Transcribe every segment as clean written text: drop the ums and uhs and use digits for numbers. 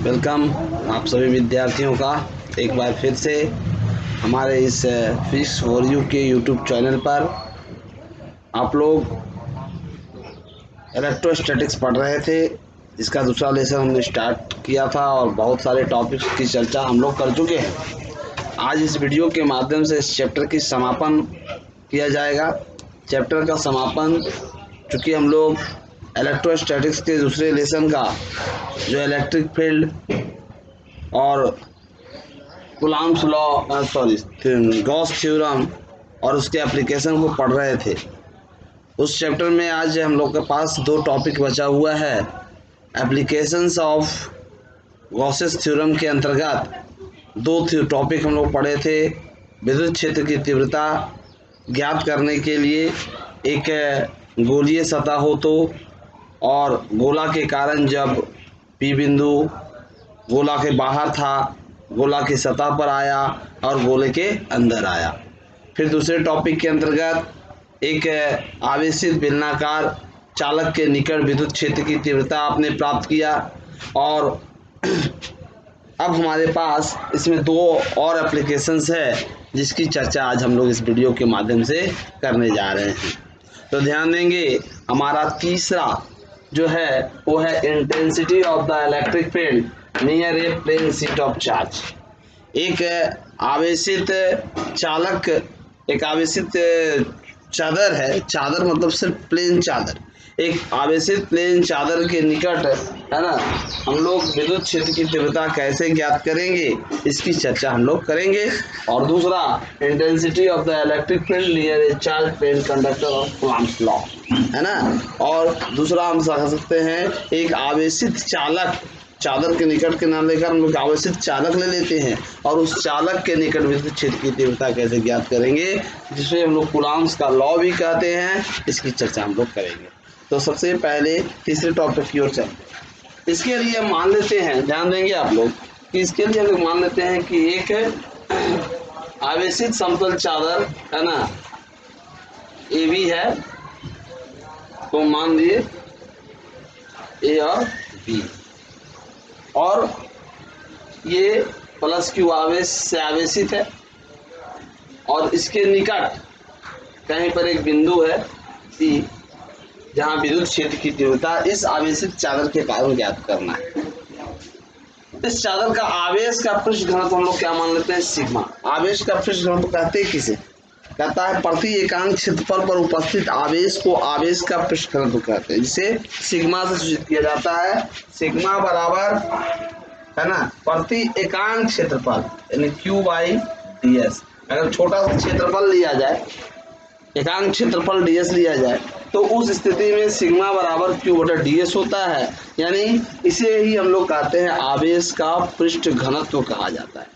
Welcome आप सभी विद्यार्थियों का एक बार फिर से हमारे इस फिजिक्स फॉर यू के यूट्यूब चैनल पर। आप लोग इलेक्ट्रोस्टैटिक्स पढ़ रहे थे, इसका दूसरा लेसन हमने स्टार्ट किया था और बहुत सारे टॉपिक्स की चर्चा हम लोग कर चुके हैं। आज इस वीडियो के माध्यम से इस चैप्टर की समापन किया जाएगा। चैप्टर का समापन चूँकि हम लोग इलेक्ट्रोस्टैटिक्स के दूसरे लेसन का जो इलेक्ट्रिक फील्ड और कूलॉम्स लॉ गॉस थ्योरम और उसके एप्लीकेशन को पढ़ रहे थे, उस चैप्टर में आज हम लोग के पास दो टॉपिक बचा हुआ है। एप्लीकेशंस ऑफ गॉसेस थ्योरम के अंतर्गत दो टॉपिक हम लोग पढ़े थे। विद्युत क्षेत्र की तीव्रता ज्ञात करने के लिए एक गोलीय सतह हो तो और गोला के कारण जब पी बिंदु गोला के बाहर था, गोला की सतह पर आया और गोले के अंदर आया। फिर दूसरे टॉपिक के अंतर्गत एक आवेशित बेलनाकार चालक के निकट विद्युत क्षेत्र की तीव्रता आपने प्राप्त किया। और अब हमारे पास इसमें दो और एप्लीकेशंस है जिसकी चर्चा आज हम लोग इस वीडियो के माध्यम से करने जा रहे हैं। तो ध्यान देंगे, हमारा तीसरा जो है वो है intensity of the electric field near a plane sheet of charge. एक आवेशित चालक, एक आवेशित चादर है, चादर मतलब सिर्फ प्लेन चादर, एक आवेशित प्लेन चादर के निकट है ना, हम लोग विद्युत क्षेत्र की तीव्रता कैसे ज्ञात करेंगे इसकी चर्चा हम लोग करेंगे। और दूसरा intensity of the electric field near a charge plane conductor of Coulomb's law है ना। और दूसरा हम कह सकते हैं एक आवेशित चालक, चादर के निकट के नाम लेकर हम लोग आवेशित चालक ले लेते हैं और उस चालक के निकट विद्युत क्षेत्र की तीव्रता कैसे ज्ञात करेंगे, जिसे हम लोग कूलॉम्स का लॉ भी कहते हैं, इसकी चर्चा हम लोग करेंगे। तो सबसे पहले तीसरे टॉपिक की ओर चलते हैं। इसके लिए हम मान लेते हैं, ध्यान देंगे आप लोग कि इसके लिए हम लोग मान लेते हैं कि एक आवेशित समतल चादर है ना, ए बी है, तो मान लिए ए और बी, और ये प्लस क्यू आवेश से आवेशित है और इसके निकट कहीं पर एक बिंदु है सी जहां विद्युत क्षेत्र की तीव्रता इस आवेशित चादर के कारण ज्ञात करना है। इस चादर का आवेश का पृष्ठ घनत्व हम लोग क्या मान लेते हैं, सिग्मा। आवेश का पृष्ठ घनत्व कहते हैं किसे, कहता है प्रति एकांक क्षेत्रफल पर उपस्थित आवेश को आवेश का पृष्ठ घनत्व कहते हैं, जिसे सिग्मा से सूचित किया जाता है। सिग्मा बराबर है ना प्रति एकांक क्षेत्रफल यानी क्यू बाई डी एस। अगर छोटा सा क्षेत्रफल लिया जाए, एकांक क्षेत्रफल डी एस लिया जाए, तो उस स्थिति में सिग्मा बराबर क्यू बटा डी एस होता है, यानी इसे ही हम लोग कहते हैं आवेश का पृष्ठ घनत्व कहा जाता है।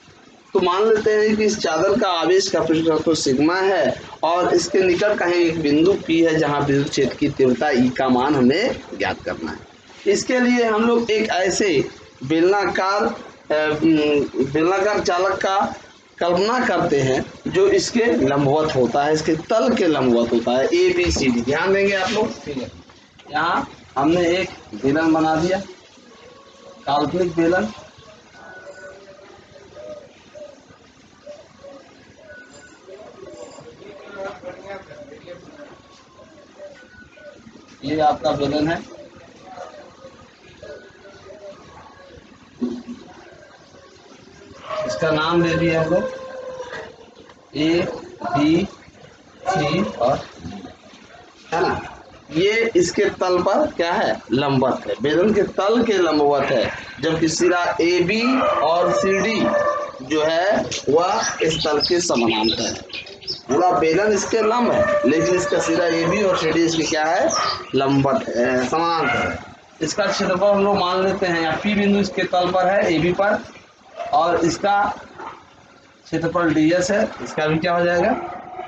तो मान लेते हैं कि इस चादर का आवेश का पृष्ठ घनत्व सिग्मा है और इसके निकट कहीं एक बिंदु पी है जहां विद्युत क्षेत्र की तीव्रता ई का मान हमें ज्ञात करना है। इसके लिए हम लोग एक ऐसे बेलनाकार चालक का कल्पना करते हैं जो इसके लंबवत होता है, इसके तल के लंबवत होता है, ए बी सी डी। ध्यान देंगे आप लोग, ठीक है। यहाँ हमने एक बेलन बना दिया, काल्पनिक बेलन, ये आपका बेलन है, इसका नाम दे दिया हम लोग ए बी सी और है ना। ये इसके तल पर क्या है, लंबवत है, बेलन के तल के लंबवत है, जबकि सिरा ए बी और सी डी जो है वह इस तल के समानांतर है। पूरा बेलन इसके लंब है लेकिन इसका सिरा ए बी और सी डी इसके क्या है, लंबवत है, समानांतर है। इसका क्षेत्रफल हम लोग मान लेते हैं, या पी बिंदु इसके तल पर है ए बी पर, और इसका क्षेत्रफल डी एस है, इसका भी क्या हो जाएगा,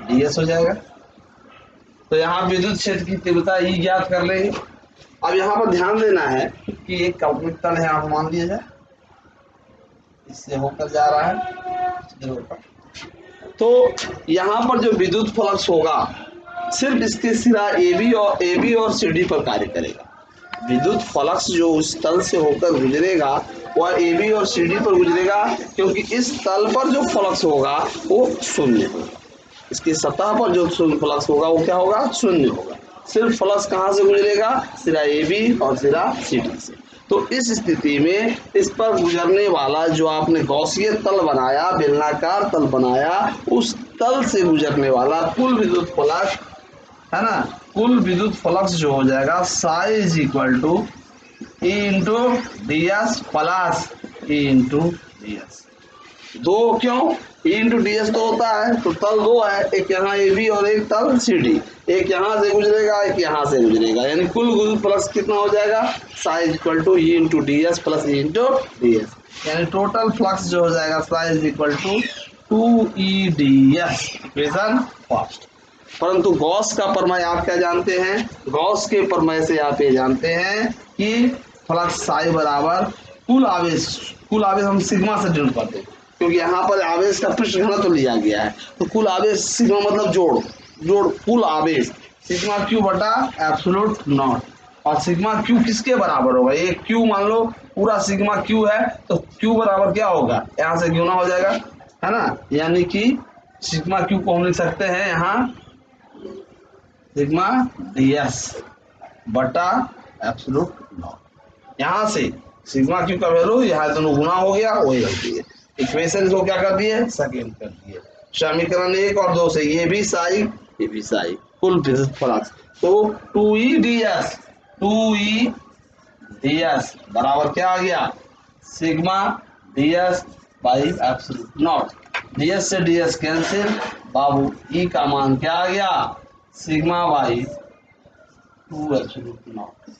डी एस हो जाएगा। तो यहाँ विद्युत क्षेत्र की तीव्रता ई ज्ञात कर लेंगे। अब यहाँ पर ध्यान देना है कि एक काल्पनिक तल है, आप मान लिया जाए, इससे होकर जा रहा है, तो यहाँ पर जो विद्युत फ्लक्स होगा सिर्फ इसके सिरा ए बी और सी डी पर कार्य करेगा। विद्युत फ्लक्स जो उस तल से होकर गुजरेगा वह AB और CD पर गुजरेगा, क्योंकि इस तल पर जो फ्लक्स होगा वो शून्य होगा। इसकी सतह पर जो फ्लक्स होगा वो क्या होगा? शून्य होगा। सिर्फ फ्लक्स कहाँ से गुजरेगा? सिरा AB और सिरा CD से। तो इस स्थिति में इस पर गुजरने वाला जो आपने गॉसियन तल बनाया, बेलनाकार तल बनाया, उस तल से गुजरने वाला कुल विद्युत फ्लक्स है ना, कुल विद्युत फ्लक्स जो हो जाएगा psi is equal to E into D S plus E into D S. दो क्यों? E इंटू डी एस तो होता है, तो तल दो है, एक यहाँ AB और एक तल CD, एक यहाँ से गुजरेगा एक यहाँ से गुजरेगा, यानी कुल विद्युत फ्लक्स कितना हो जाएगा? Psi is equal to E into D S plus E into D S, यानी टोटल फ्लक्स जो हो जाएगा psi is equal to 2EDS। Equation first. परंतु गॉस का प्रमेय आप क्या जानते हैं? गॉस के प्रमेय से आप ये जानते हैं कि फ्लक्स साई बराबर कुल आवेश हम सिग्मा से डिनोट करते हैं, क्योंकि यहाँ पर आवेश का पृष्ठ घनत्व लिया गया है, तो कुल आवेश सिग्मा मतलब जोड़ कुल आवेश सिग्मा क्यू बटा एब्सोल्यूट नॉट। और सिग्मा क्यू किसके बराबर होगा? ये क्यू मान लो पूरा सिग्मा क्यू है, तो क्यू बराबर क्या होगा? यहाँ से गुना हो जाएगा, है ना, यानी कि सिग्मा क्यू को हम लिख सकते हैं यहाँ सिग्मा ds बटा एब्सोल्यूट नॉट। यहाँ से सिग्मा क्यू का वैल्यू यहाँ दोनों गुना हो गया, वही होती है। इक्वेशन को क्या कर दिए? सेकेंड कर दिए। समीकरण 1 और 2 से ये भी साई कुल विद्युत फ्लक्स, तो 2E ds बराबर क्या आ गया? Sigma ds by absolute not. ds से ds कैंसिल, बाबू E का मान क्या आ गया? Sigma by 2 absolute not.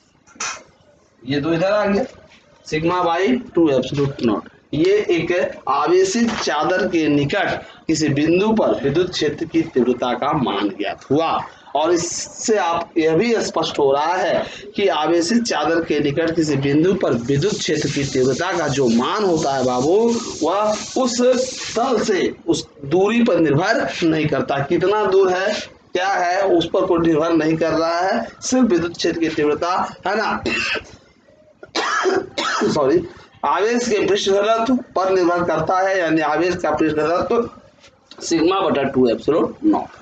ये दो इधर आ गया, सिग्मा बाई 2 एब्सोल्यूट नॉट। ये एक आवेशित चादर के निकट किसी बिंदु पर विद्युत क्षेत्र की तीव्रता का मान ज्ञात हुआ। और इससे आप यह भी स्पष्ट हो रहा है कि आवेशित चादर के निकट किसी बिंदु पर विद्युत क्षेत्र की तीव्रता का जो मान होता है बाबू, वह उस तल से उस दूरी पर निर्भर नहीं करता। कितना दूर है, क्या है, उस पर कोई निर्भर नहीं कर रहा है, सिर्फ विद्युत क्षेत्र की तीव्रता, है ना सॉरी, आवेश के पृष्ठ घनत्व पर निर्भर करता है, यानी आवेश का पृष्ठ घनत्व सिग्मा बटा 2 एप्सिलॉन नॉट।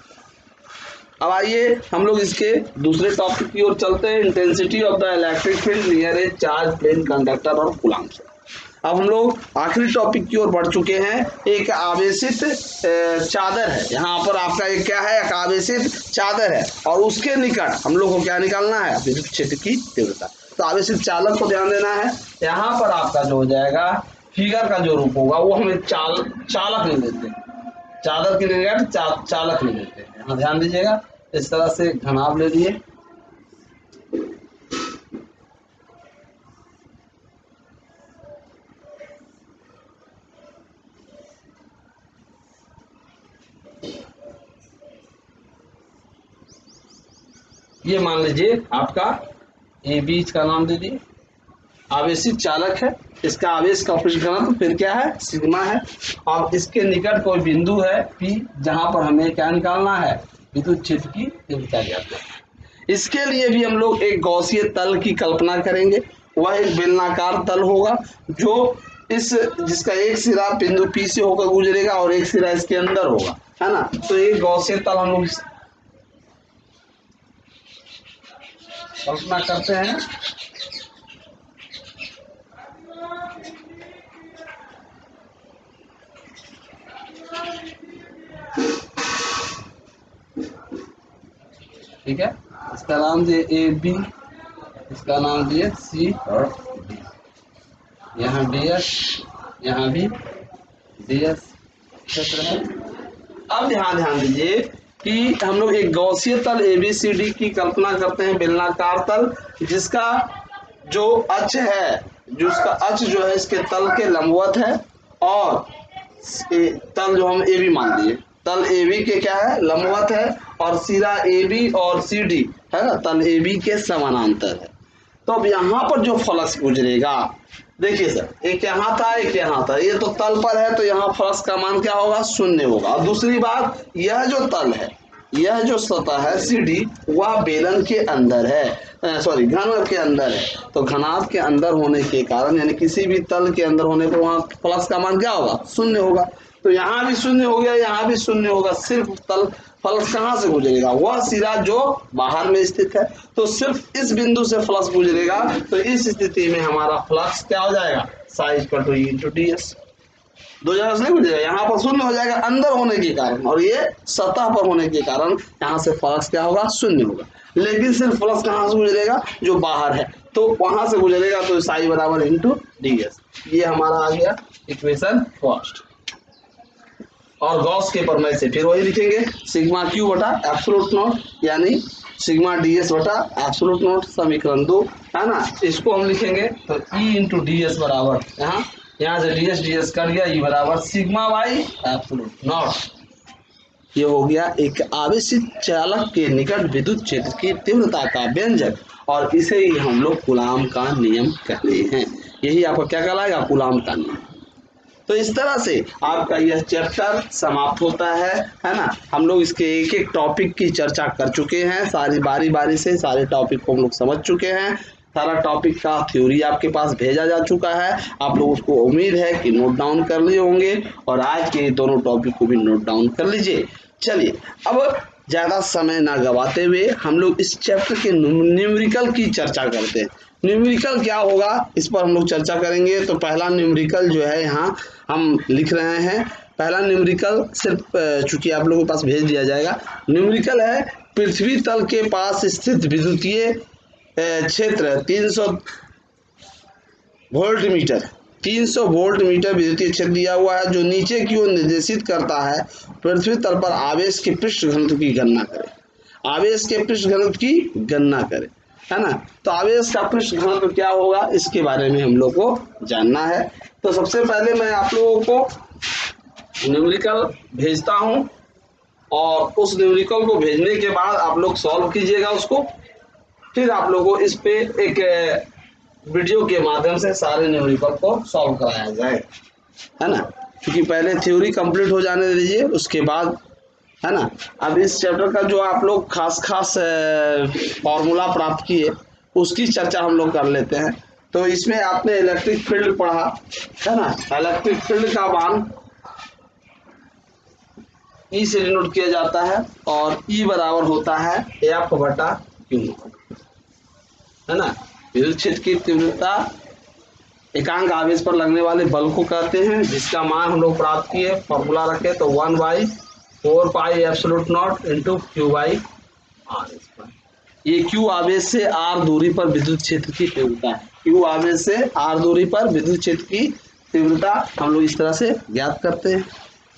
अब आइए हम लोग इसके दूसरे टॉपिक की ओर चलते हैं, intensity of the electric field near a charge plane conductor और कूलम्ब से। अब हम लोग आखिरी टॉपिक की ओर बढ़ चुके हैं। एक आवेशित चादर है, यहाँ पर आपका एक क्या है? एक आवेशित चादर है, और उसके निकट हम लोग को क्या निकालना है? विद्युत क्षेत्र की तीव्रता। तो आवेशित चालक को ध्यान देना है। यहाँ पर आपका जो हो जाएगा फिगर का जो रूप होगा वो हमें चालक ले लेते हैं, चादर के निकट चालक ले लेते हैं। यहाँ ध्यान दीजिएगा, इस तरह से घनाभ ले लिए, ये मान लीजिए आपका ए बीच का नाम दे दिए, आवेशित चालक है, इसका आवेश का पृष्ठ घनत्व फिर क्या है? सिग्मा है। अब इसके निकट कोई बिंदु है P, जहां पर हमें क्या निकालना है? विद्युत क्षेत्र की तीव्रता ज्ञात है। इसके लिए भी हम लोग एक गॉसियन तल की कल्पना करेंगे। वह एक बेलनाकार तल होगा जो जिसका एक सिरा बिंदु P से होकर गुजरेगा और एक सिरा इसके अंदर होगा, है ना। तो एक गॉसियन तल हम लोग कल्पना करते हैं। ठीक है, इसका नाम दिए ए बी, इसका नाम दिए सी और डी, यहाँ ds, यहाँ भी ds क्षेत्र है। अब ध्यान दीजिए कि हम लोग एक गॉसियन तल ABCD की कल्पना करते हैं, बेलनाकार तल, जिसका जो अक्ष है, जिसका अक्ष जो है इसके तल के लंबवत है, और तल जो हम AB मान लिए, तल AB के क्या है? लंबवत है, और सिरा AB और CD है ना, तल AB के समानांतर है। तो अब यहाँ पर जो फ्लक्स गुजरेगा, देखिए सर, एक यहाँ था एक यहाँ था, ये तो तल पर है, तो यहाँ फ्लक्स का मान क्या होगा? शून्य होगा। और दूसरी बात, यह जो तल है यह जो सतह है CD वह बेलन के अंदर है, घन के अंदर है। तो घनाभ के अंदर होने के कारण यानी किसी भी तल के अंदर होने पर वहाँ फ्लक्स का मान क्या होगा, शून्य होगा। तो यहाँ भी शून्य हो गया, यहाँ भी शून्य होगा। सिर्फ तल फ्लक्स कहाँ से गुजरेगा, वह सिरा जो बाहर में स्थित है। तो सिर्फ इस बिंदु से फ्लक्स गुजरेगा। तो इस स्थिति में हमारा फ्लक्स क्या हो जाएगा, साइज पर E इंटू ds। दो जगह से नहीं गुजरेगा, यहाँ पर शून्य हो जाएगा अंदर होने के कारण, और ये सतह पर होने के कारण यहाँ से फ्लक्स क्या होगा, शून्य होगा। लेकिन सिर्फ फ्लक्स कहाँ से गुजरेगा, जो बाहर है, तो वहां से गुजरेगा। तो साई बराबर इंटू ds। ये हमारा आ गया इक्वेशन फर्स्ट। और गॉस के प्रमेय से फिर वही लिखेंगे, सिग्मा क्यू बटा एब्सोल्यूट नॉट यानी सिग्मा ds बटा एब्सोल्यूट नॉट, समीकरण 2 है ना। इसको हम लिखेंगे तो E इंटू ds बराबर यहाँ से ds कर गया, E बराबर सिग्मा बाई एब्सोल्यूट नॉट। ये हो गया एक आवेशित चालक के निकट विद्युत क्षेत्र की तीव्रता का व्यंजक, और इसे ही हम लोग कूलाम का नियम कहते हैं। यही आपका क्या कहलाएगा, कूलाम का नियम। तो इस तरह से आपका यह चैप्टर समाप्त होता है ना। हम लोग इसके एक एक टॉपिक की चर्चा कर चुके हैं, सारी बारी बारी से सारे टॉपिक को हम लोग समझ चुके हैं। सारा टॉपिक का थ्योरी आपके पास भेजा जा चुका है। आप लोग उसको उम्मीद है कि नोट डाउन कर लिए होंगे, और आज के दोनों टॉपिक को भी नोट डाउन कर लीजिए। चलिए अब ज़्यादा समय ना गवाते हुए हम लोग इस चैप्टर के न्यूमेरिकल की चर्चा करते हैं। न्यूमेरिकल क्या होगा, इस पर हम लोग चर्चा करेंगे। तो पहला न्यूमेरिकल जो है यहाँ हम लिख रहे हैं। पहला न्यूमेरिकल सिर्फ चूंकि आप लोगों के पास भेज दिया जाएगा। न्यूमेरिकल है, पृथ्वी तल के पास स्थित विद्युतीय क्षेत्र 300 वोल्ट मीटर 300 वोल्ट मीटर विद्युतीय क्षेत्र दिया हुआ है, जो नीचे की ओर निर्देशित करता है। पृथ्वी तल पर आवेश के पृष्ठ घनत्व की गणना करें। आवेश के पृष्ठ घनत्व की गणना करें, है ना। तो आवेश का पृष्ठ घनत्व क्या होगा, इसके बारे में हम लोग को जानना है। तो सबसे पहले मैं आप लोगों को न्यूमेरिकल भेजता हूं, और उस न्यूमेरिकल को भेजने के बाद आप लोग सॉल्व कीजिएगा उसको। फिर आप लोगों को इस पे एक वीडियो के माध्यम से सारे न्यूमेरिकल को सॉल्व कराया जाए, है ना। क्योंकि पहले थ्योरी कंप्लीट हो जाने दीजिए, उसके बाद, है ना। अब इस चैप्टर का जो आप लोग खास फॉर्मूला प्राप्त किए, उसकी चर्चा हम लोग कर लेते हैं। तो इसमें आपने इलेक्ट्रिक फील्ड पढ़ा, है ना। इलेक्ट्रिक फील्ड का मान E से डिनोट किया जाता है, और E बराबर होता है F बटा Q, है ना। विद्युत क्षेत्र की तीव्रता एकांक आवेश पर लगने वाले बल को कहते हैं, जिसका मान हम लोग प्राप्त किए, फॉर्मूला रखे तो 1/4 pi epsilon naught into Q by R²। ये Q आवेश से R दूरी पर विद्युत क्षेत्र की तीव्रता है। Q आवेश से R दूरी पर विद्युत क्षेत्र की तीव्रता हम लोग इस तरह से ज्ञात करते हैं।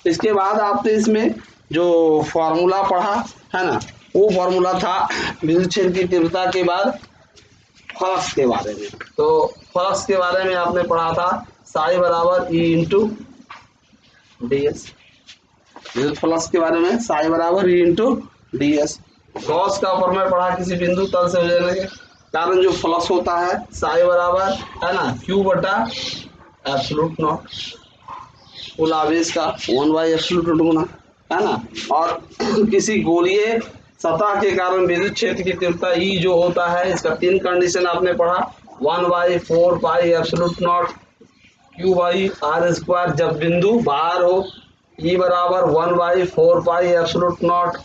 इसके बाद आपने इसमें जो फॉर्मूला पढ़ा, है ना, वो फॉर्मूला था विद्युत क्षेत्र की तीव्रता के बाद फ्लक्स के बारे में। तो फ्लक्स के बारे में आपने पढ़ा था साई बराबर E इंटू ds। विद्युत फ्लक्स के बारे में साई बराबर E इंटू ds। गॉस का प्रमेय पढ़ा, किसी बिंदु तल से गुजरने के कारण जो फ्लक्स होता है साई बराबर, है ना, Q बटा एब्सोल्यूट नॉट, कुल आवेश का 1/एब्सोल्यूट नॉट गुना, है ना। और किसी गोलीय सतह के कारण विद्युत क्षेत्र की तीव्रता E जो होता है, इसका 3 कंडीशन आपने पढ़ा, 1/4 pi epsilon naught Q by R², जब बिंदु बाहर हो, E बराबर 1/4 pi epsilon naught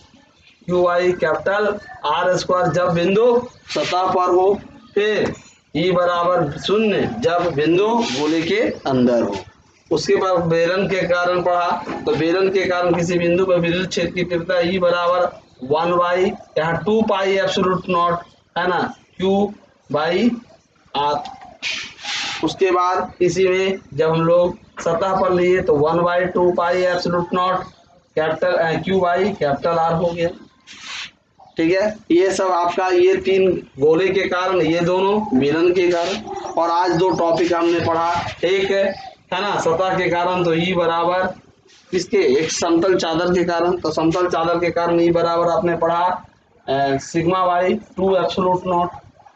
Q by capital R², जब बिंदु सतह पर हो। फिर E बराबर 0 जब बिंदु गोले के अंदर हो। उसके बाद बेलन के कारण पढ़ा, तो बेलन के कारण किसी बिंदु पर विद्युत क्षेत्र की तीव्रता E बराबर 2 पाई एब्सोल्यूट नॉट, है ना, Q बाई R। उसके बाद इसी में जब हम लोग सतह पर लिए तो 1/2 pi epsilon naught capital Q by capital R हो गया। ठीक है, ये सब आपका ये 3 गोले के कारण, ये दोनों बेलन के कारण। और आज 2 टॉपिक हमने पढ़ा, एक है ना सतह के कारण, तो E बराबर किसके, एक समतल चादर के कारण। तो समतल चादर के कारण E बराबर आपने पढ़ा सिग्मा बाई 2 एब्सोल्यूट नॉट,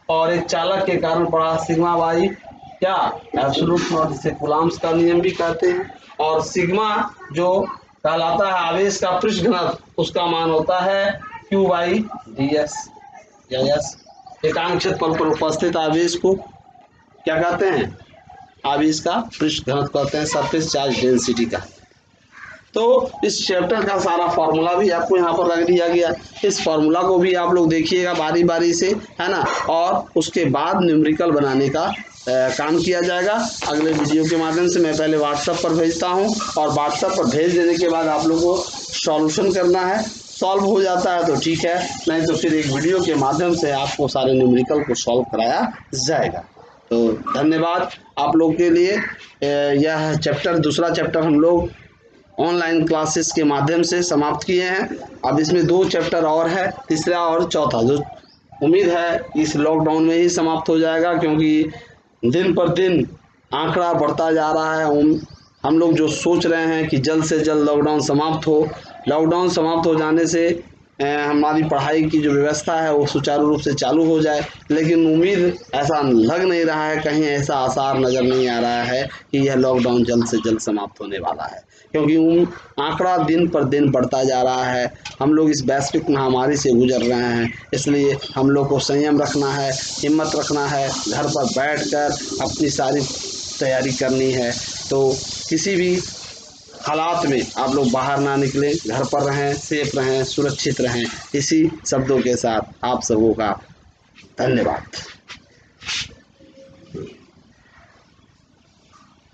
और एक चालक के कारण पढ़ा सिग्मा बाई क्या, एब्सोल्यूट नॉट, जिसे कूलम्ब्स का नियम भी कहते हैं। और सिग्मा जो कहलाता है आवेश का पृष्ठ घनत्व, उसका मान होता है Q/ds या S। एकांक क्षेत्रफल पर उपस्थित आवेश को क्या कहते हैं? आवेश का पृष्ठ घनत्व कहते हैं, सरफेस चार्ज डेंसिटी का। तो इस चैप्टर का सारा फॉर्मूला भी आपको यहाँ पर रख दिया गया। इस फॉर्मूला को भी आप लोग देखिएगा बारी बारी से, है ना, और उसके बाद न्यूमेरिकल बनाने का काम किया जाएगा अगले वीडियो के माध्यम से। मैं पहले व्हाट्सएप पर भेजता हूँ और व्हाट्सएप पर भेज देने के बाद आप लोगों को सॉल्यूशन करना है। सॉल्व हो जाता है तो ठीक है, नहीं तो फिर एक वीडियो के माध्यम से आपको सारे न्यूमेरिकल को सॉल्व कराया जाएगा। तो धन्यवाद आप लोग के लिए। यह चैप्टर, दूसरा चैप्टर हम लोग ऑनलाइन क्लासेस के माध्यम से समाप्त किए हैं। अब इसमें 2 चैप्टर और है, तीसरा और चौथा, जो उम्मीद है इस लॉकडाउन में ही समाप्त हो जाएगा, क्योंकि दिन पर दिन आंकड़ा बढ़ता जा रहा है। हम लोग जो सोच रहे हैं कि जल्द से जल्द लॉकडाउन समाप्त हो, लॉकडाउन समाप्त हो जाने से हमारी पढ़ाई की जो व्यवस्था है वो सुचारू रूप से चालू हो जाए, लेकिन उम्मीद ऐसा लग नहीं रहा है, कहीं ऐसा आसार नज़र नहीं आ रहा है कि यह लॉकडाउन जल्द से जल्द समाप्त होने वाला है, क्योंकि आंकड़ा दिन पर दिन बढ़ता जा रहा है। हम लोग इस वैश्विक महामारी से गुजर रहे हैं, इसलिए हम लोग को संयम रखना है, हिम्मत रखना है, घर पर बैठकर अपनी सारी तैयारी करनी है। तो किसी भी हालात में आप लोग बाहर ना निकलें, घर पर रहें, सेफ रहें, सुरक्षित रहें। इसी शब्दों के साथ आप सबों का धन्यवाद।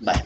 बाय।